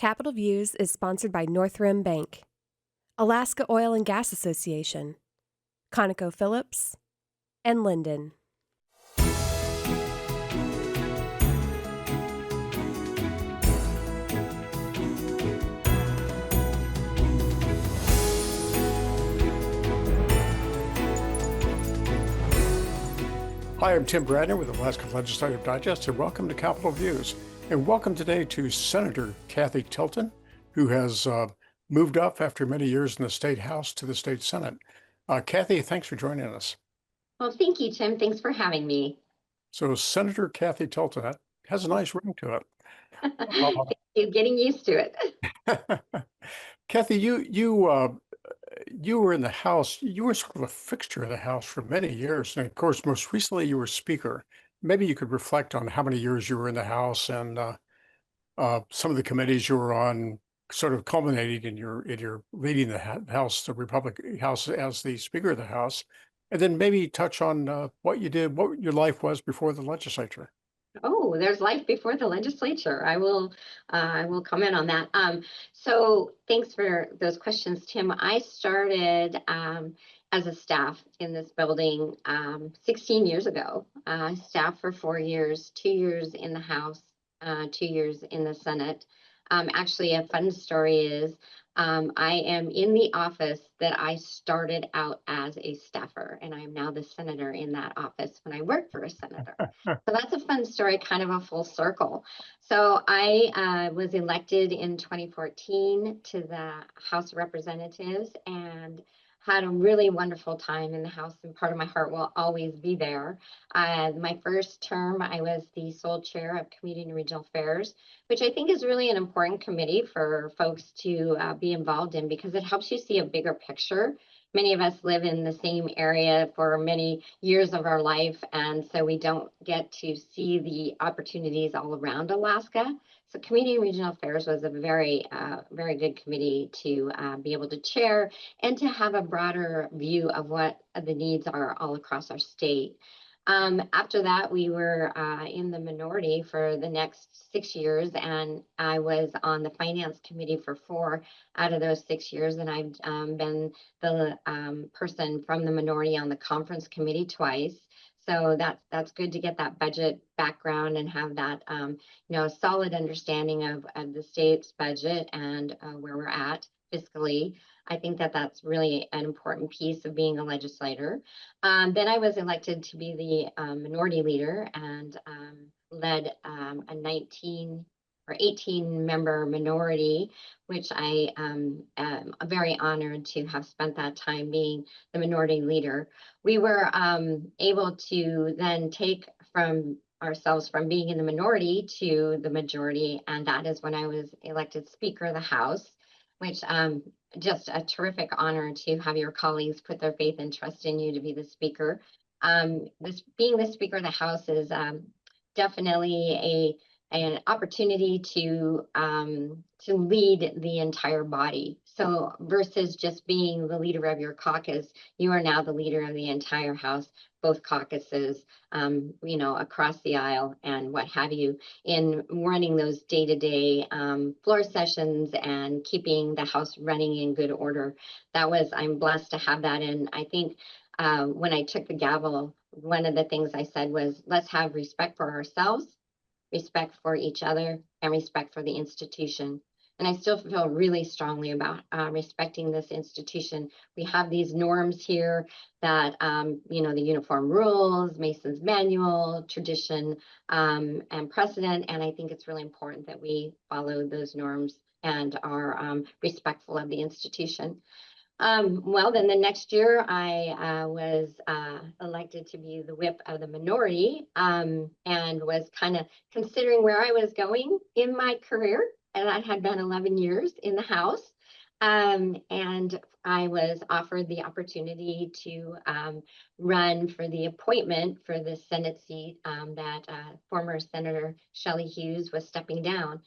Capital Views is sponsored by Northrim Bank, Alaska Oil and Gas Association, ConocoPhillips, and Linden. Hi, I'm Tim Bradner with Alaska Legislative Digest, and welcome to Capitol Views. And welcome today to Senator Cathy Tilton, who has moved up after many years in the State House to the State Senate. Cathy, thanks for joining us. Well, thank you, Tim. Thanks for having me. So Senator Cathy Tilton, that has a nice ring to it. Thank you. Getting used to it. Cathy, you were in the House. You were sort of a fixture of the House for many years, and of course, most recently you were Speaker. Maybe you could reflect on how many years you were in the House and some of the committees you were on, sort of culminating in your leading the House, the Republican House, as the Speaker of the House, and then maybe touch on what you did, what your life was before the legislature. Oh, there's life before the legislature. I will comment on that. So thanks for those questions, Tim. I started as a staff in this building 16 years ago. Staff for 4 years, 2 years in the House, 2 years in the Senate. Actually, a fun story is I am in the office that I started out as a staffer, and I am now the senator in that office when I worked for a senator. So that's a fun story, kind of a full circle. So I was elected in 2014 to the House of Representatives and had a really wonderful time in the House, and part of my heart will always be there. My first term, I was the sole chair of Community and Regional Affairs, which I think is really an important committee for folks to be involved in because it helps you see a bigger picture. Many of us live in the same area for many years of our life, and so we don't get to see the opportunities all around Alaska. So Community and Regional Affairs was a very good committee to be able to chair and to have a broader view of what the needs are all across our state. After that, we were in the minority for the next 6 years, and I was on the Finance Committee for 4 out of those 6 years, and I've been the person from the minority on the Conference Committee twice. So that's good to get that budget background and have that solid understanding of the state's budget and where we're at fiscally. I think that's really an important piece of being a legislator. Then I was elected to be the minority leader and led a 19 or 18 member minority, which I am very honored to have spent that time being the minority leader. We were able to then take from ourselves from being in the minority to the majority, and that is when I was elected Speaker of the House, which just a terrific honor to have your colleagues put their faith and trust in you to be the Speaker. Being the Speaker of the House is definitely an opportunity to lead the entire body. So versus just being the leader of your caucus, you are now the leader of the entire House, both caucuses, across the aisle and what have you, in running those day-to-day floor sessions and keeping the House running in good order. I'm blessed to have that. And I think when I took the gavel, one of the things I said was, let's have respect for ourselves, respect for each other, and respect for the institution. And I still feel really strongly about respecting this institution. We have these norms here that, the uniform rules, Mason's manual, tradition, and precedent. And I think it's really important that we follow those norms and are respectful of the institution. Well, then the next year I was elected to be the whip of the minority and was kind of considering where I was going in my career. And I had been 11 years in the House. And I was offered the opportunity to run for the appointment for the Senate seat that former Senator Shelley Hughes was stepping down.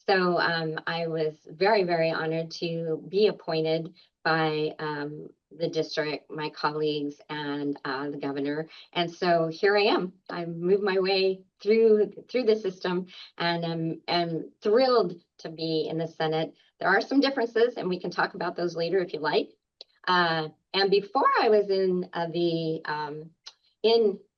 So I was very, very honored to be appointed by the district, my colleagues, and the governor. And so here I am. I moved my way through the system, and am thrilled to be in the Senate. There are some differences, and we can talk about those later if you like. And before I was in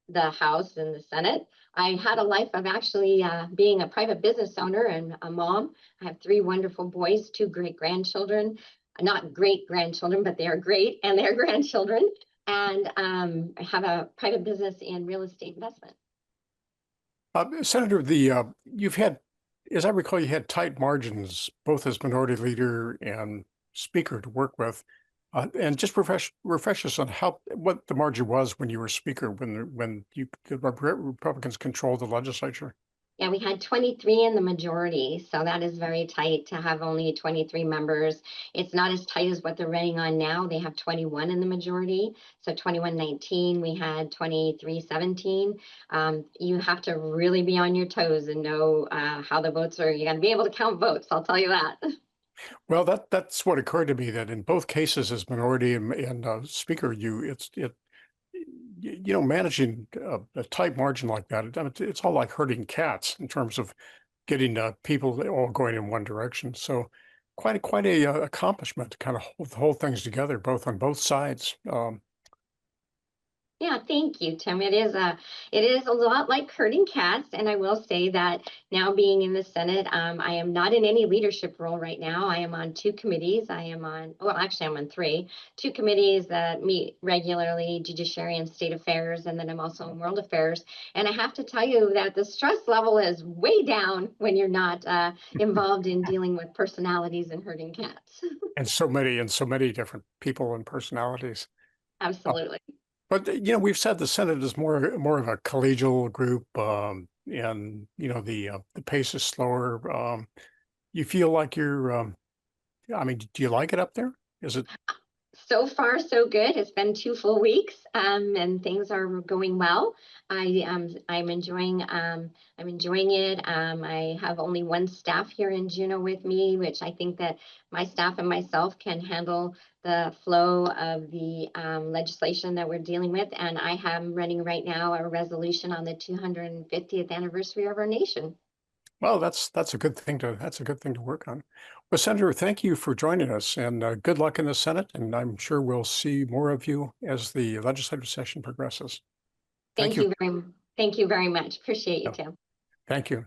the House and the Senate, I had a life of actually being a private business owner and a mom. I have 3 wonderful boys, 2 great grandchildren, not great grandchildren, but they are great, and they are grandchildren. And I have a private business in real estate investment. Senator, you've had, as I recall, you had tight margins, both as minority leader and speaker to work with. And just refresh us on what the margin was when you were speaker, when the Republicans controlled the legislature. Yeah, we had 23 in the majority, so that is very tight to have only 23 members. It's not as tight as what they're running on now. They have 21 in the majority, so 21-19. We had 23-17. You have to really be on your toes and know how the votes are. You got to be able to count votes. I'll tell you that. Well, that's what occurred to me, that in both cases, as minority and speaker, managing a tight margin like that, it's all like herding cats in terms of getting people all going in one direction. So quite a accomplishment to kind of hold things together, both on both sides. Yeah, thank you, Tim. It is a lot like herding cats, and I will say that now being in the Senate, I am not in any leadership role right now. I am on 2 committees. I'm on 3, 2 committees that meet regularly: Judiciary and State Affairs, and then I'm also in World Affairs. And I have to tell you that the stress level is way down when you're not involved in dealing with personalities and herding cats. And so many different people and personalities. Absolutely. But we've said the Senate is more of a collegial group, and the pace is slower. You feel like you're. I mean, do you like it up there? Is it? So far, so good. It's been 2 full weeks, and things are going well. I'm enjoying it. I have only 1 staff here in Juneau with me, which I think that my staff and myself can handle the flow of the legislation that we're dealing with. And I am running right now a resolution on the 250th anniversary of our nation. Well, that's a good thing to work on. Well, Senator, thank you for joining us, and good luck in the Senate. And I'm sure we'll see more of you as the legislative session progresses. Thank you very much. Appreciate you, Yeah. Tim. Thank you.